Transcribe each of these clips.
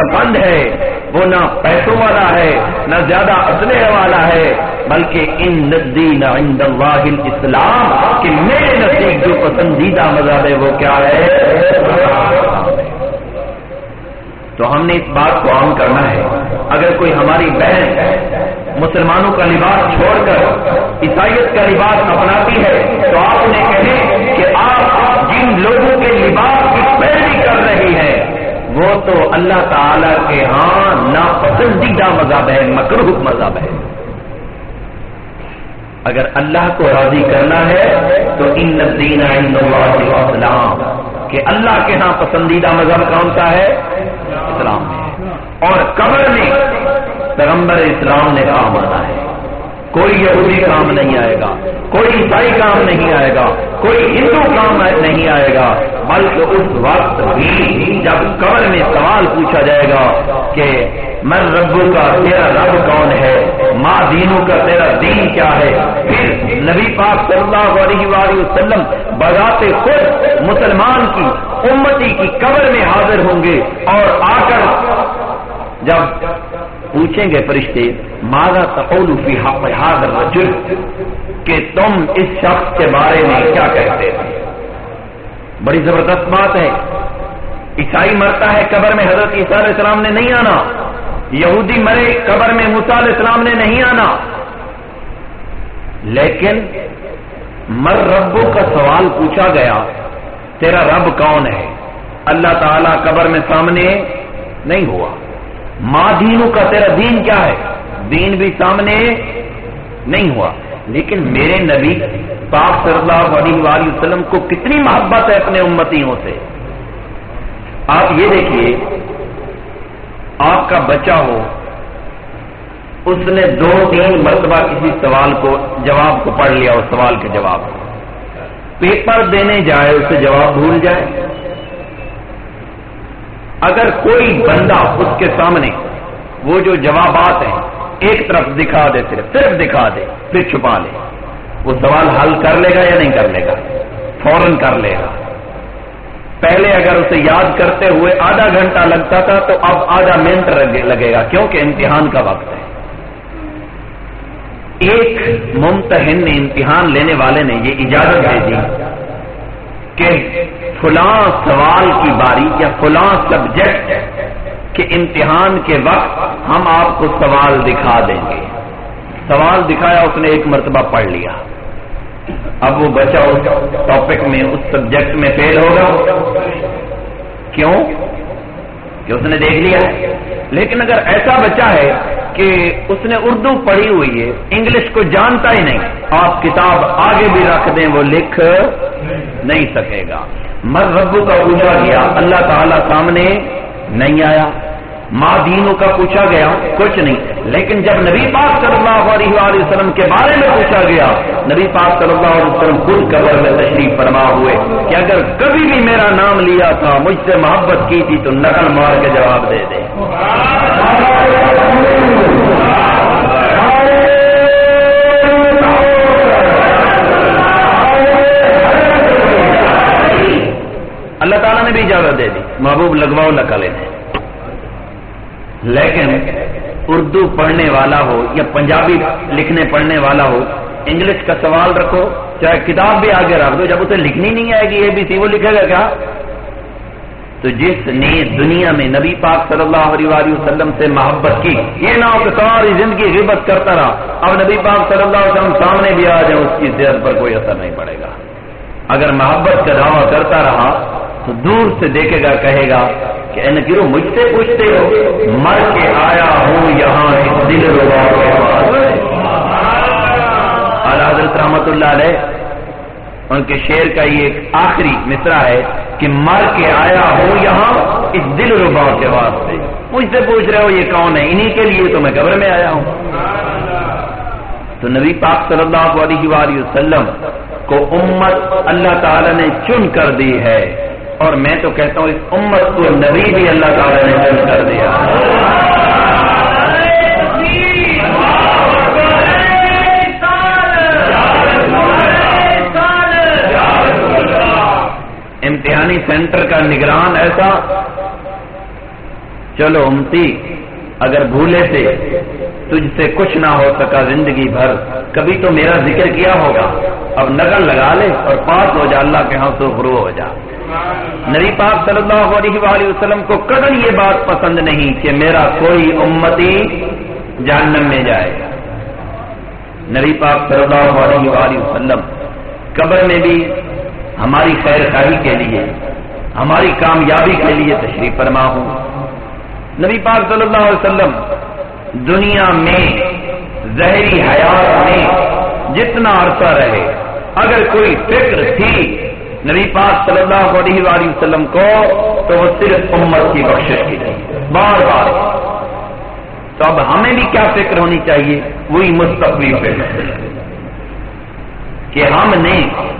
پسند ہے، وہ نہ پیسوں والا ہے، نہ زیادہ اسلحے والا ہے، بلکہ ان الدین عند اللہ الاسلام، کہ میرے نزدیک جو پسندیدہ مذہب ہے وہ کیا ہے؟ تو ہم نے اس بات کو عام کرنا ہے. اگر کوئی ہماری بہن مسلمانوں کا لباس چھوڑ کر عیسائیت کا لباس اپناتی ہے تو آپ انہیں کہیں کہ آپ جن لوگوں کے لباس کی پیروی کر رہی ہیں وہ تو اللہ تعالی کے ہاں ناپسندیدہ مذہب ہے، مکروہ مذہب ہے. اگر اللہ کو راضی کرنا ہے تو ان الدین عند اللہ الاسلام، کہ اللہ کے ہاں پسندیدہ مذہب کون سا ہے؟ اسلام ہے. اور قبر میں پیغمبر اسلام نے کام آنا ہے. کوئی یہودی کام نہیں آئے گا، کوئی عیسائی کام نہیں آئے گا، کوئی ہندو کام نہیں آئے گا، بلکہ اس وقت بھی جب قبر میں سوال پوچھا جائے گا کہ من ربو کا، تیرا رب کون ہے، ماں دینوں کا، تیرا دین کیا ہے، پھر نبی پاک صلی اللہ علیہ وآلہ وسلم بذات خود مسلمان کی امتی کی قبر میں حاضر ہوں گے اور آ کر جب پوچھیں گے فرشتے ماذا تقول فی حق هذا الرجل، کہ تم اس شخص کے بارے میں کیا کہتے ہیں. بڑی زبردست بات ہے. عیسائی مرتا ہے قبر میں حضرت عیسیٰ علیہ السلام نے نہیں آنا، یہودی مرے قبر میں موسیٰ علیہ السلام نے نہیں آنا، لیکن مر ربو کا سوال پوچھا گیا، تیرا رب کون ہے، اللہ تعالیٰ قبر میں سامنے نہیں ہوا. ماں دینوں کا، تیرا دین کیا ہے، دین بھی سامنے نہیں ہوا. لیکن میرے نبی پاک صلی اللہ علیہ وآلہ وسلم کو کتنی محبت ہے اپنے امتیوں سے. آپ یہ دیکھیے، آپ کا بچہ ہو، اس نے 2-3 مرتبہ کسی سوال کو جواب کو پڑھ لیا، اس سوال کے جواب کو پیپر دینے جائے اسے جواب بھول جائے. اگر کوئی بندہ اس کے سامنے وہ جو جوابات ہیں ایک طرف دکھا دے، صرف دکھا دے، پھر چھپا لے، وہ سوال حل کر لے گا یا نہیں کر لے گا؟ فوراً کر لے گا. پہلے اگر اسے یاد کرتے ہوئے آدھا گھنٹہ لگتا تھا تو اب آدھا منٹ لگے گا، کیونکہ امتحان کا وقت ہے. ایک ممتحن نے، امتحان لینے والے نے یہ اجازت دے دی کہ فلاں سوال کی باری یا فلاں سبجیکٹ کے امتحان کے وقت ہم آپ کو سوال دکھا دیں گے. سوال دکھایا، اس نے 1 مرتبہ پڑھ لیا. اب وہ بچہ اس ٹاپک میں، اس سبجیکٹ میں فیل ہوگا. کیوں؟ کہ اس نے دیکھ لیا ہے. لیکن اگر ایسا بچہ ہے کہ اس نے اردو پڑھی ہوئی ہے، انگلش کو جانتا ہی نہیں، آپ کتاب آگے بھی رکھ دیں وہ لکھ نہیں سکے گا. مر ربو کا پوچھا گیا، اللہ تعالیٰ سامنے نہیں آیا. ماں دینوں کا پوچھا گیا، کچھ نہیں. لیکن جب نبی پاک صلی اللہ علیہ وآلہ وسلم کے بارے میں پوچھا گیا، نبی پاک صلی اللہ علیہ وسلم خود قبر میں تشریف فرما ہوئے کہ اگر کبھی بھی میرا نام لیا تھا، مجھ سے محبت کی تھی تو نقل مار کے جواب دے دے. اللہ تعالیٰ نے بھی اجازت دے دی، محبوب لگواؤ نقلیں. لیکن اردو پڑھنے والا ہو یا پنجابی لکھنے پڑھنے والا ہو، انگلش کا سوال رکھو، چاہے کتاب بھی آگے رکھ دو، جب اسے لکھنی نہیں آئے گی ABC، وہ لکھے گا کیا؟ تو جس نے دنیا میں نبی پاک صلی اللہ علیہ وآلہ وسلم سے محبت کی، یہ نہ ہو کہ ساری زندگی غیبت کرتا رہا، اب نبی پاک صلی اللہ علیہ وسلم سامنے بھی آ جائے، اس کی صحت پر کوئی اثر نہیں پڑے گا. اگر محبت کا دعویٰ کرتا رہا تو دور سے دیکھے گا، کہے گا کہ اے نکیرو مجھ سے پوچھتے ہو، مر کے آیا ہوں یہاں اس دل ربا کے پاس. اعلیٰ حضرت رحمت اللہ علیہ ان کے شعر کا یہ ایک آخری مصرع ہے کہ مر کے آیا ہوں یہاں اس دل ربا کے واسطے. مجھ سے پوچھ رہے ہو یہ کون ہے، انہی کے لیے تو میں قبر میں آیا ہوں. تو نبی پاک صلی اللہ علیہ وآلہ وسلم کو امت اللہ تعالی نے چن کر دی ہے، اور میں تو کہتا ہوں اس امت کو نبی بھی اللہ تعالی نے چن کر دیا. امتحانی سینٹر کا نگران ایسا چلو امتی اگر بھولے سے تجھ سے کچھ نہ ہو سکا زندگی بھر، کبھی تو میرا ذکر کیا ہوگا، اب نقل لگا لے اور پاس ہو جا، اللہ کے ہاں سرخرو ہو جا۔ نبی پاک صلی اللہ علیہ وآلہ وسلم کو کبھی یہ بات پسند نہیں کہ میرا کوئی امتی جہنم میں جائے۔ نبی پاک صلی اللہ علیہ وآلہ وسلم قبر میں بھی ہماری خیر خواہی کے لیے، ہماری کامیابی کے لیے تشریف فرما ہوں۔ نبی پاک صلی اللہ علیہ وسلم دنیا میں ظاہری حیات میں جتنا عرصہ رہے، اگر کوئی فکر تھی نبی پاک صلی اللہ علیہ وآلہ وسلم کو تو وہ صرف امت کی بخشش کی تھی، بار بار۔ تو اب ہمیں بھی کیا فکر ہونی چاہیے؟ وہی مستقبل فکر کہ ہم نے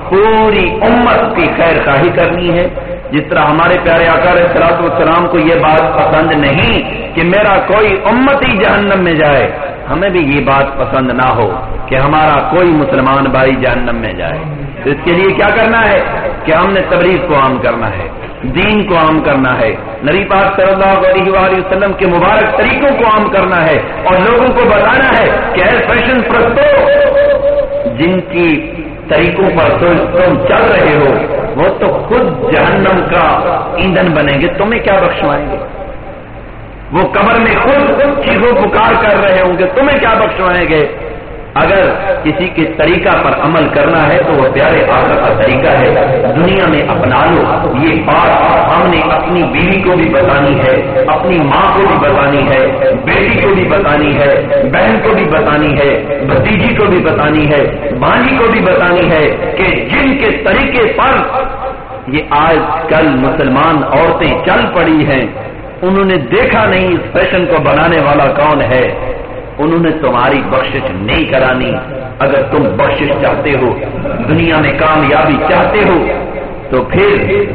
پوری امت کی خیر خواہی کرنی ہے۔ جس طرح ہمارے پیارے آقا علیہ الصلوۃ والسلام کو یہ بات پسند نہیں کہ میرا کوئی امتی جہنم میں جائے، ہمیں بھی یہ بات پسند نہ ہو کہ ہمارا کوئی مسلمان بھائی جہنم میں جائے۔ تو اس کے لیے کیا کرنا ہے کہ ہم نے تبلیغ کو عام کرنا ہے، دین کو عام کرنا ہے، نبی پاک صلی اللہ علیہ وآلہ وسلم کے مبارک طریقوں کو عام کرنا ہے، اور لوگوں کو بتانا ہے کہ اے فیشن پرستو، جن کی طریقوں پر تم چل رہے ہو وہ تو خود جہنم کا ایندھن بنیں گے، تمہیں کیا بخشوائیں گے؟ وہ قبر میں خود چیخو پکار کر رہے ہوں گے، تمہیں کیا بخشوائیں گے؟ اگر کسی کے طریقہ پر عمل کرنا ہے تو وہ پیارے آقا کا طریقہ ہے، دنیا میں اپنا لو۔ یہ بات ہم نے اپنی بیوی کو بھی بتانی ہے، اپنی ماں کو بھی بتانی ہے، بیٹی کو بھی بتانی ہے، بہن کو بھی بتانی ہے، بھتیجی کو بھی بتانی ہے، بھانجی کو بھی بتانی ہے کہ جن کے طریقے پر یہ آج کل مسلمان عورتیں چل پڑی ہیں، انہوں نے دیکھا نہیں اس فیشن کو بنانے والا کون ہے، انہوں نے تمہاری بخشش نہیں کرانی۔ اگر تم بخشش چاہتے ہو، دنیا میں کامیابی چاہتے ہو، تو پھر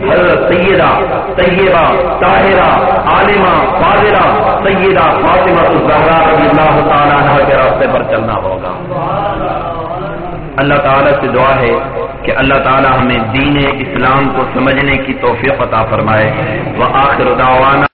حضرت سیدہ طیبہ طاہرہ عالمہ فاضلہ سیدہ فاطمہ الزہرا رضی اللہ تعالیٰ عنہا کے راستے پر چلنا ہوگا۔ اللہ تعالیٰ سے دعا ہے کہ اللہ تعالیٰ ہمیں دین اسلام کو سمجھنے کی توفیق عطا فرمائے۔ وآخر دعوانا